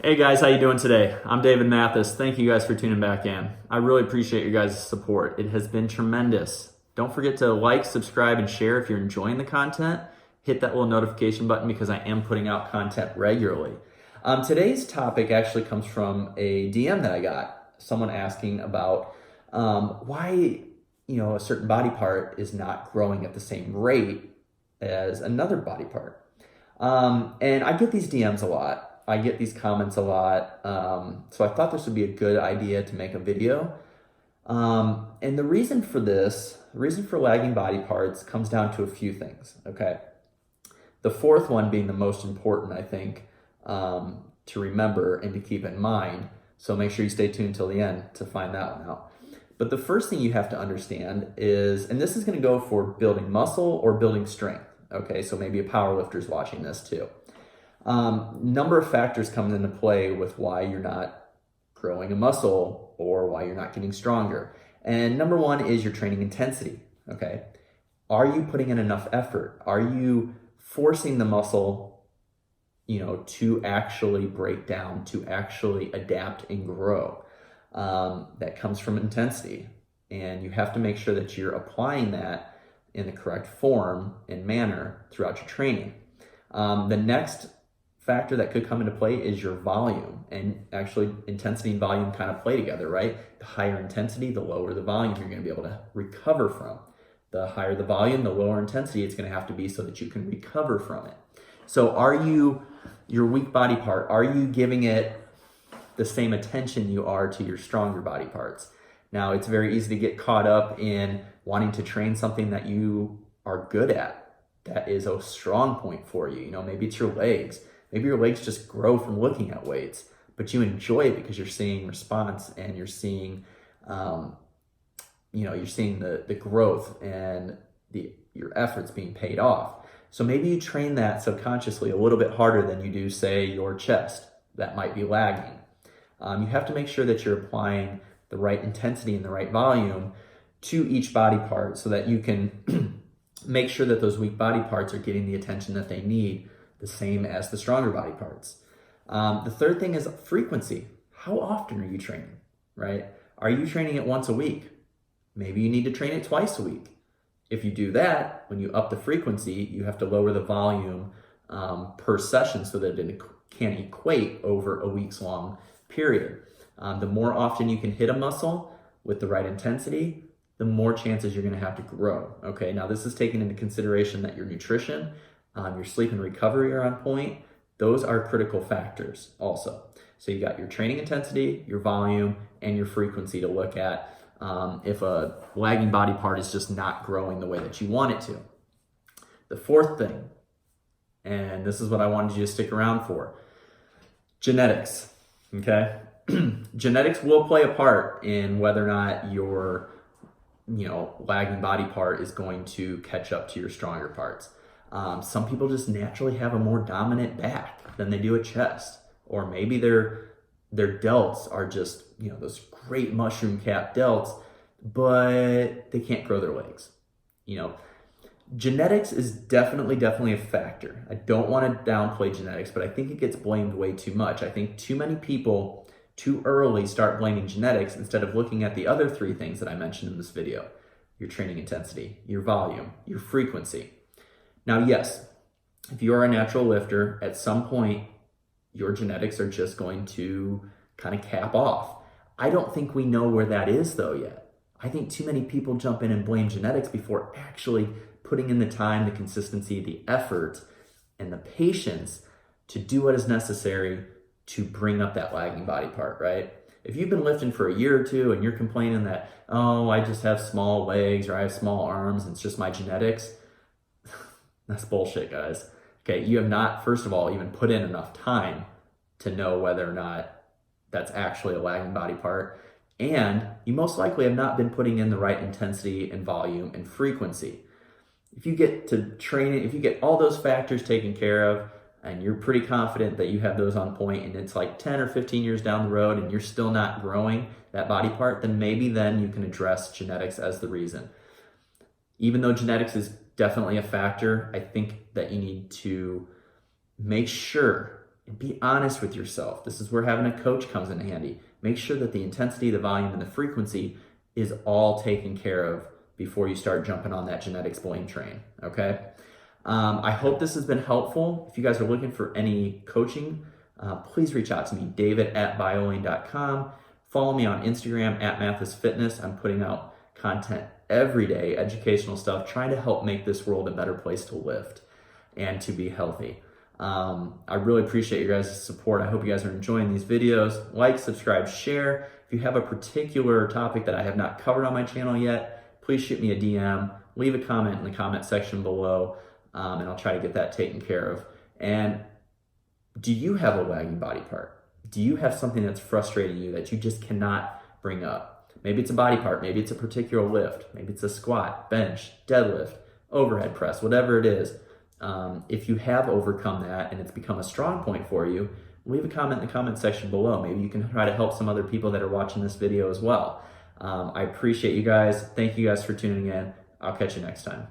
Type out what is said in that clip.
Hey guys, how you doing today? I'm David Mathis. Thank you guys for tuning back in. I really appreciate your guys' support. It has been tremendous. Don't forget to like, subscribe, and share if you're enjoying the content. Hit that little notification button because I am putting out content regularly. Today's topic actually comes from a DM that I got. Someone asking about why a certain body part is not growing at the same rate as another body part. And I get these DMs a lot. I get these comments a lot. So I thought this would be a good idea to make a video. And the reason for this, the reason for lagging body parts comes down to a few things, okay? The fourth one being the most important, I think, to remember and to keep in mind. So make sure you stay tuned till the end to find that one out. But the first thing you have to understand is, and this is gonna go for building muscle or building strength, okay? So maybe a power lifter's watching this too. Number of factors come into play with why you're not growing a muscle or why you're not getting stronger. And number one is your training intensity, okay? Are you putting in enough effort? Are you forcing the muscle, to actually break down, to actually adapt and grow? That comes from intensity. And you have to make sure that you're applying that in the correct form and manner throughout your training. The next factor that could come into play is your volume, and actually intensity and volume kind of play together, right? The higher intensity, the lower the volume you're going to be able to recover from. The higher the volume, the lower intensity it's going to have to be so that you can recover from it. So are you, your weak body part, are you giving it the same attention you are to your stronger body parts? Now, it's very easy to get caught up in wanting to train something that you are good at, that is a strong point for you. Maybe it's your legs. Maybe your legs just grow from looking at weights, but you enjoy it because you're seeing response and you're seeing, you're seeing the growth and your efforts being paid off. So maybe you train that subconsciously a little bit harder than you do, say, your chest. That might be lagging. You have to make sure that you're applying the right intensity and the right volume to each body part so that you can make sure that those weak body parts are getting the attention that they need, the same as the stronger body parts. The third thing is frequency. How often are you training, right? Are you training it once a week? Maybe you need to train it twice a week. If you do that, when you up the frequency, you have to lower the volume per session so that it can equate over a week's long period. The more often you can hit a muscle with the right intensity, the more chances you're gonna have to grow, okay? Now this is taking into consideration that your nutrition, your sleep and recovery are on point. Those are critical factors also. So you got your training intensity, your volume, and your frequency to look at if a lagging body part is just not growing the way that you want it to. The fourth thing, and this is what I wanted you to stick around for, genetics, okay? Genetics will play a part in whether or not your lagging body part is going to catch up to your stronger parts. Some people just naturally have a more dominant back than they do a chest, or maybe their delts are just, those great mushroom cap delts, but they can't grow their legs. Genetics is definitely a factor. I don't want to downplay genetics, but I think it gets blamed way too much. I think too many people too early start blaming genetics instead of looking at the other three things that I mentioned in this video: your training intensity, your volume, your frequency. Now, yes, if you are a natural lifter, at some point, your genetics are just going to kind of cap off. I don't think we know where that is though yet. I think too many people jump in and blame genetics before actually putting in the time, the consistency, the effort, and the patience to do what is necessary to bring up that lagging body part, right? If you've been lifting for a year or two and you're complaining that, oh, I just have small legs or I have small arms and it's just my genetics, that's bullshit, guys. Okay, you have not, first of all, even put in enough time to know whether or not that's actually a lagging body part. And you most likely have not been putting in the right intensity and volume and frequency. If you get to training, if you get all those factors taken care of, and you're pretty confident that you have those on point, and it's like 10 or 15 years down the road and you're still not growing that body part, then maybe then you can address genetics as the reason. Even though genetics is definitely a factor, I think that you need to make sure and be honest with yourself. This is where having a coach comes in handy. Make sure that the intensity, the volume, and the frequency is all taken care of before you start jumping on that genetics blame train, okay? I hope this has been helpful. If you guys are looking for any coaching, please reach out to me, david@bioline.com. Follow me on Instagram @MathisFitness. I'm putting out content every day, educational stuff, trying to help make this world a better place to lift and to be healthy. I really appreciate you guys' support. I hope you guys are enjoying these videos. Like, subscribe, share. If you have a particular topic that I have not covered on my channel yet, please shoot me a DM, leave a comment in the comment section below, and I'll try to get that taken care of. And do you have a lagging body part? Do you have something that's frustrating you that you just cannot bring up? Maybe it's a body part, maybe it's a particular lift, maybe it's a squat, bench, deadlift, overhead press, whatever it is. If you have overcome that and it's become a strong point for you, leave a comment in the comment section below. Maybe you can try to help some other people that are watching this video as well. I appreciate you guys. Thank you guys for tuning in. I'll catch you next time.